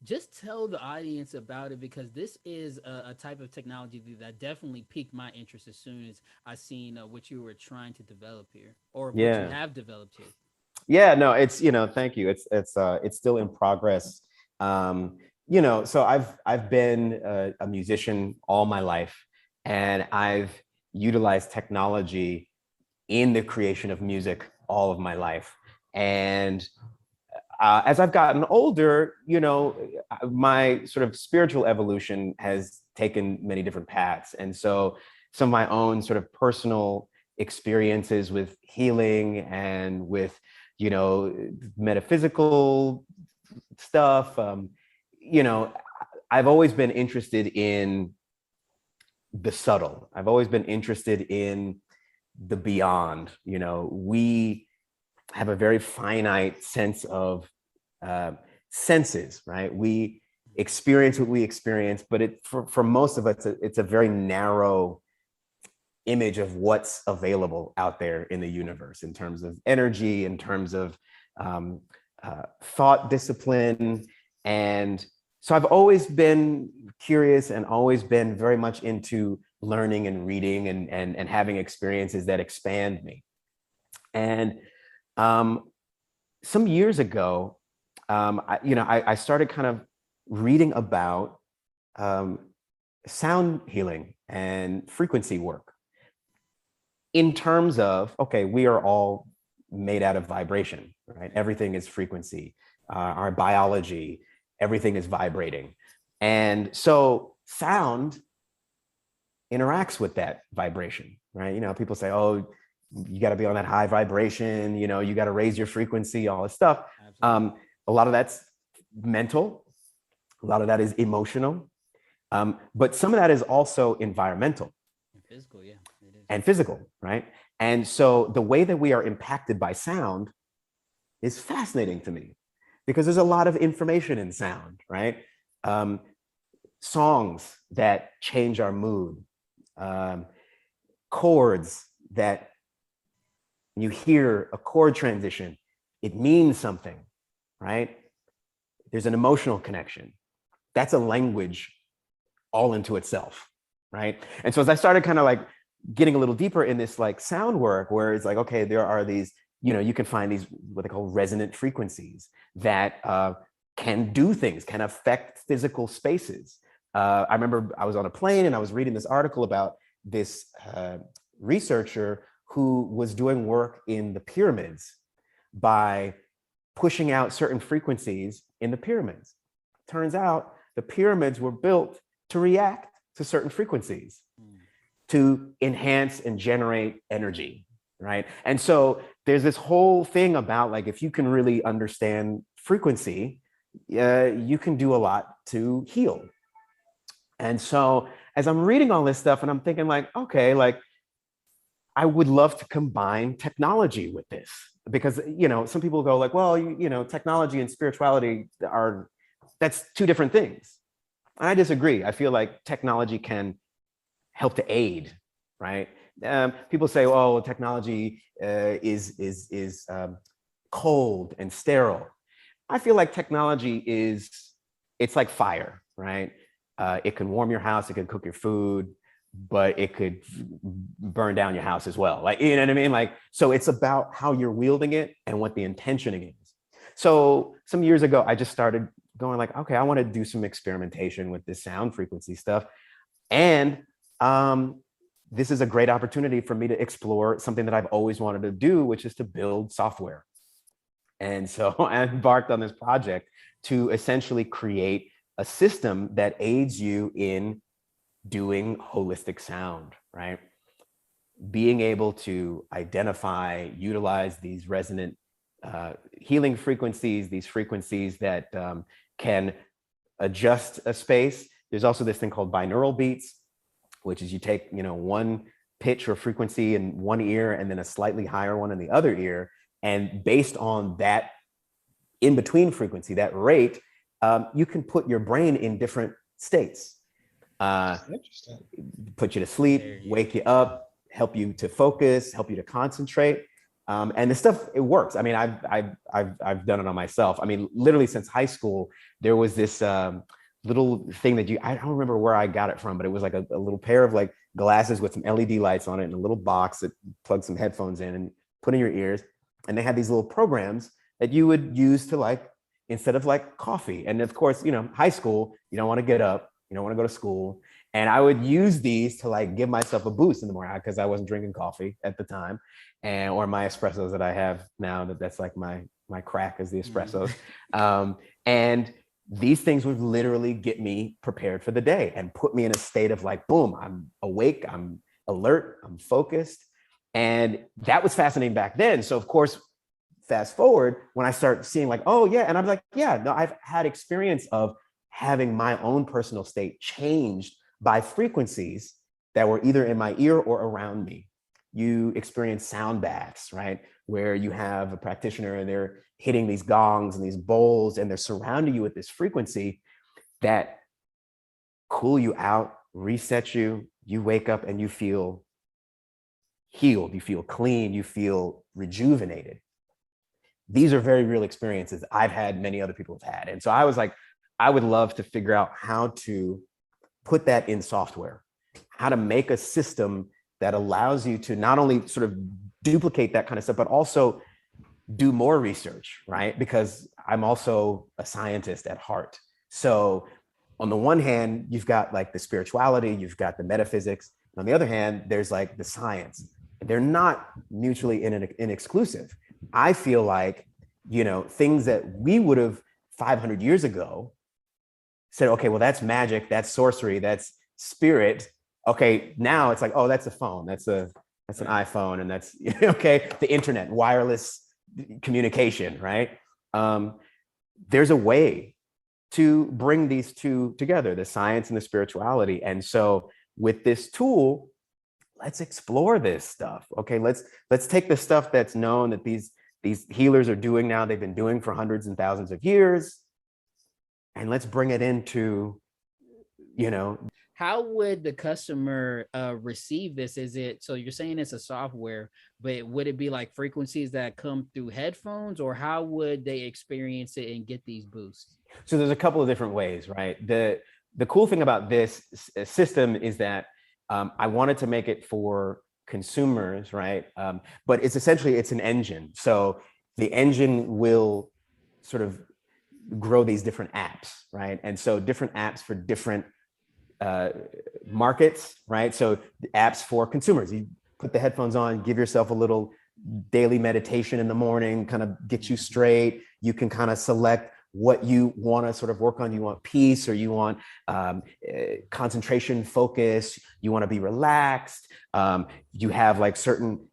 just tell the audience about it, because this is a type of technology that definitely piqued my interest as soon as I seen what you were trying to develop here, or what you Yeah. have developed here. Yeah, no, it's, thank you. It's still in progress. Um, so I've been a musician all my life, and I've utilized technology in the creation of music all of my life. And as I've gotten older, my sort of spiritual evolution has taken many different paths. And so some of my own sort of personal experiences with healing and with, metaphysical stuff, you know, I've always been interested in the subtle. I've always been interested in the beyond. We have a very finite sense of uh, senses, right? We experience what we experience, but for most of us, it's a very narrow image of what's available out there in the universe in terms of energy, in terms of um, thought discipline. And so I've always been curious and always been very much into learning and reading and having experiences that expand me. And um, some years ago, I started kind of reading about um, sound healing and frequency work in terms of, okay, we are all made out of vibration, right? Everything is frequency. Our biology, everything is vibrating. And so sound interacts with that vibration, right? People say, oh, you got to be on that high vibration, you got to raise your frequency, all this stuff. Absolutely. A lot of that's mental, a lot of that is emotional, but some of that is also environmental And physical, yeah, it is. and physical, right? And so the way that we are impacted by sound is fascinating to me because there's a lot of information in sound, right? Um, Songs that change our mood, um, chords that you hear a chord transition, it means something, right? There's an emotional connection. That's a language all into itself, right? And so as I started kind of like getting a little deeper in this like sound work, where it's like, okay, there are these, you can find these what they call resonant frequencies that can do things, can affect physical spaces. I remember I was on a plane and I was reading this article about this researcher who was doing work in the pyramids by pushing out certain frequencies in the pyramids. Turns out the pyramids were built to react to certain frequencies Mm. to enhance and generate energy, right? And so there's this whole thing about like, if you can really understand frequency, you can do a lot to heal. And so as I'm reading all this stuff and I'm thinking like, okay, like I would love to combine technology with this because, some people go like, well, technology and spirituality that's two different things. I disagree. I feel like technology can help to aid, right? People say, "Oh, technology is cold and sterile." I feel like technology it's like fire, right? It can warm your house, it can cook your food, but it could burn down your house as well. Like, you know what I mean? Like, so it's about how you're wielding it and what the intention is. So some years ago, I just started going like, okay, I want to do some experimentation with this sound frequency stuff. And this is a great opportunity for me to explore something that I've always wanted to do, which is to build software. And so I embarked on this project to essentially create a system that aids you in doing holistic sound, right? Being able to identify, utilize these resonant healing frequencies, these frequencies that can adjust a space. There's also this thing called binaural beats, which is you take, one pitch or frequency in one ear and then a slightly higher one in the other ear. And based on that in between frequency, that rate, you can put your brain in different states. Interesting. Put you to sleep, wake you up, help you to focus, help you to concentrate. And this stuff, it works. I mean, I've done it on myself. I mean, literally since high school, there was this little thing that I don't remember where I got it from, but it was like a little pair of like glasses with some LED lights on it and a little box that plugged some headphones in and put in your ears. And they had these little programs that you would use to like, instead of like coffee. And of course, you know, high school, you don't want to get up, you don't want to go to school. And I would use these to like give myself a boost in the morning because I wasn't drinking coffee at the time, and or my espressos that I have now. That's like my crack is the espressos. And these things would literally get me prepared for the day and put me in a state of like, boom, I'm awake, I'm alert, I'm focused. And that was fascinating back then. So of course, fast forward when I start seeing like, oh yeah, and I'm like, yeah, no, I've had experience of having my own personal state changed by frequencies that were either in my ear or around me. You experience sound baths, right? Where you have a practitioner and they're hitting these gongs and these bowls and they're surrounding you with this frequency that cool you out, reset you. You wake up and you feel healed, you feel clean, you feel rejuvenated. These are very real experiences I've had, many other people have had. And so I was like, I would love to figure out how to put that in software, how to make a system that allows you to not only sort of duplicate that kind of stuff, but also do more research, right? Because I'm also a scientist at heart. So on the one hand, you've got like the spirituality, you've got the metaphysics. And on the other hand, there's like the science. They're not mutually inexclusive. I feel like, you know, things that we would have 500 years ago said, okay, well, that's magic, that's sorcery, that's spirit. Okay, now it's like, oh, that's a phone, that's an iPhone, and that's okay, the internet, wireless communication, right? There's a way to bring these two together, the science and the spirituality. And so with this tool, let's explore this stuff. Okay, let's take the stuff that's known that these healers are doing now, they've been doing for hundreds and thousands of years, and let's bring it into, you know. How would the customer receive this? Is it, so you're saying it's a software, but would it be like frequencies that come through headphones, or how would they experience it and get these boosts? So there's a couple of different ways, right? The cool thing about this system is that I wanted to make it for consumers, right? But it's essentially, it's an engine. So the engine will sort of grow these different apps, right? And so different apps for different markets, right? So apps for consumers, you put the headphones on, give yourself a little daily meditation in the morning, kind of get you straight. You can kind of select what you want to sort of work on. You want peace, or you want concentration, focus, you want to be relaxed. You have like certain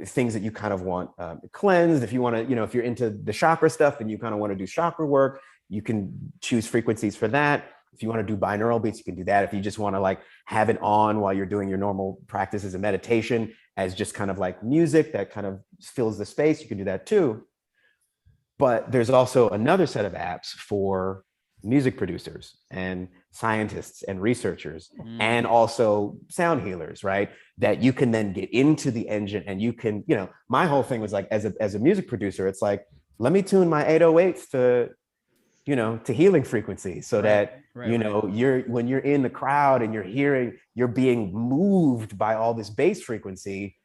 things that you kind of want cleansed. If you want to, you know, if you're into the chakra stuff and you kind of want to do chakra work, you can choose frequencies for that. If you want to do binaural beats, you can do that. If you just want to like have it on while you're doing your normal practices and meditation as just kind of like music that kind of fills the space, you can do that too. But there's also another set of apps for music producers and scientists and researchers and also sound healers, right? That you can then get into the engine and you can, you know, my whole thing was like, as a music producer, it's like, let me tune my 808s to, you know, to healing frequencies so that, you know, when you're in the crowd and you're being moved by all this bass frequency,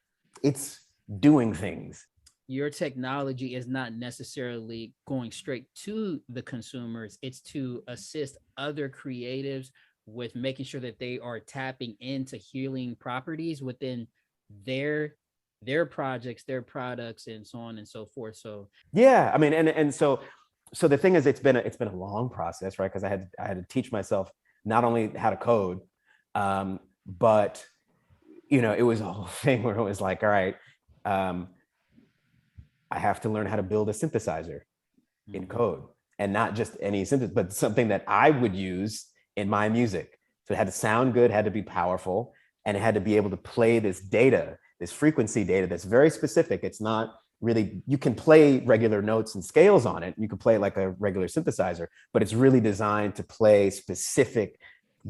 it's doing things. Your technology is not necessarily going straight to the consumers. It's to assist other creatives with making sure that they are tapping into healing properties within their projects, their products, and so on and so forth. So yeah, I mean, and so the thing is, it's been a long process, right? Because I had to teach myself not only how to code, but you know, it was a whole thing where it was like, all right, I have to learn how to build a synthesizer in code, and not just any synthesizer, but something that I would use in my music. So it had to sound good, had to be powerful, and it had to be able to play this data, this frequency data that's very specific. It's not really, you can play regular notes and scales on it. You can play it like a regular synthesizer, but it's really designed to play specific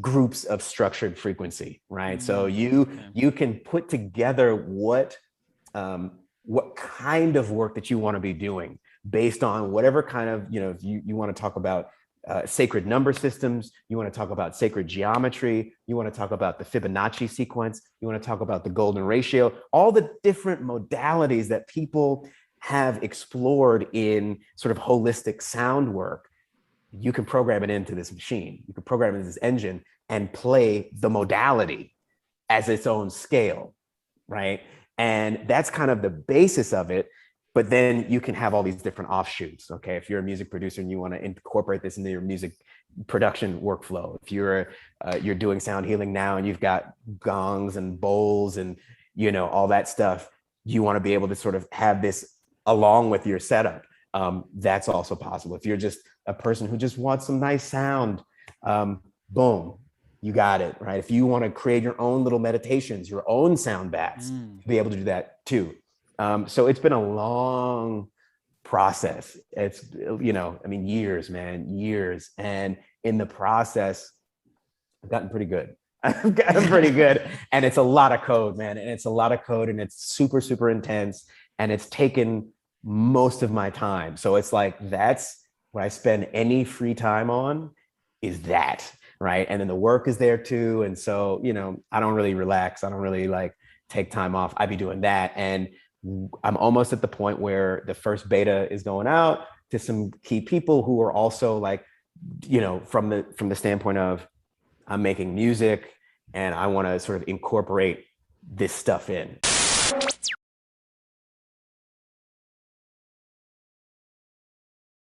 groups of structured frequency, right? So you can put together what what kind of work that you want to be doing based on whatever kind of, if you want to talk about sacred number systems, you want to talk about sacred geometry, you want to talk about the Fibonacci sequence, you want to talk about the golden ratio, all the different modalities that people have explored in sort of holistic sound work. You can program it into this machine. You can program it into this engine and play the modality as its own scale, right? And that's kind of the basis of it. But then you can have all these different offshoots. Okay, if you're a music producer and you want to incorporate this into your music production workflow, if you're doing sound healing now and you've got gongs and bowls and all that stuff, you want to be able to sort of have this along with your setup. That's also possible. If you're just a person who just wants some nice sound, boom, you got it, right? If you want to create your own little meditations, your own sound baths, be able to do that too. So it's been a long process. It's, years, man, years. And in the process, I've gotten pretty good. I've gotten pretty good. And it's a lot of code, man. And it's a lot of code and it's super, super intense. And it's taken most of my time. So it's like, that's what I spend any free time on is that, right? And then the work is there too. And so, I don't really relax. I don't really take time off. I be doing that. And I'm almost at the point where the first beta is going out to some key people who are also from the standpoint of I'm making music and I want to sort of incorporate this stuff in.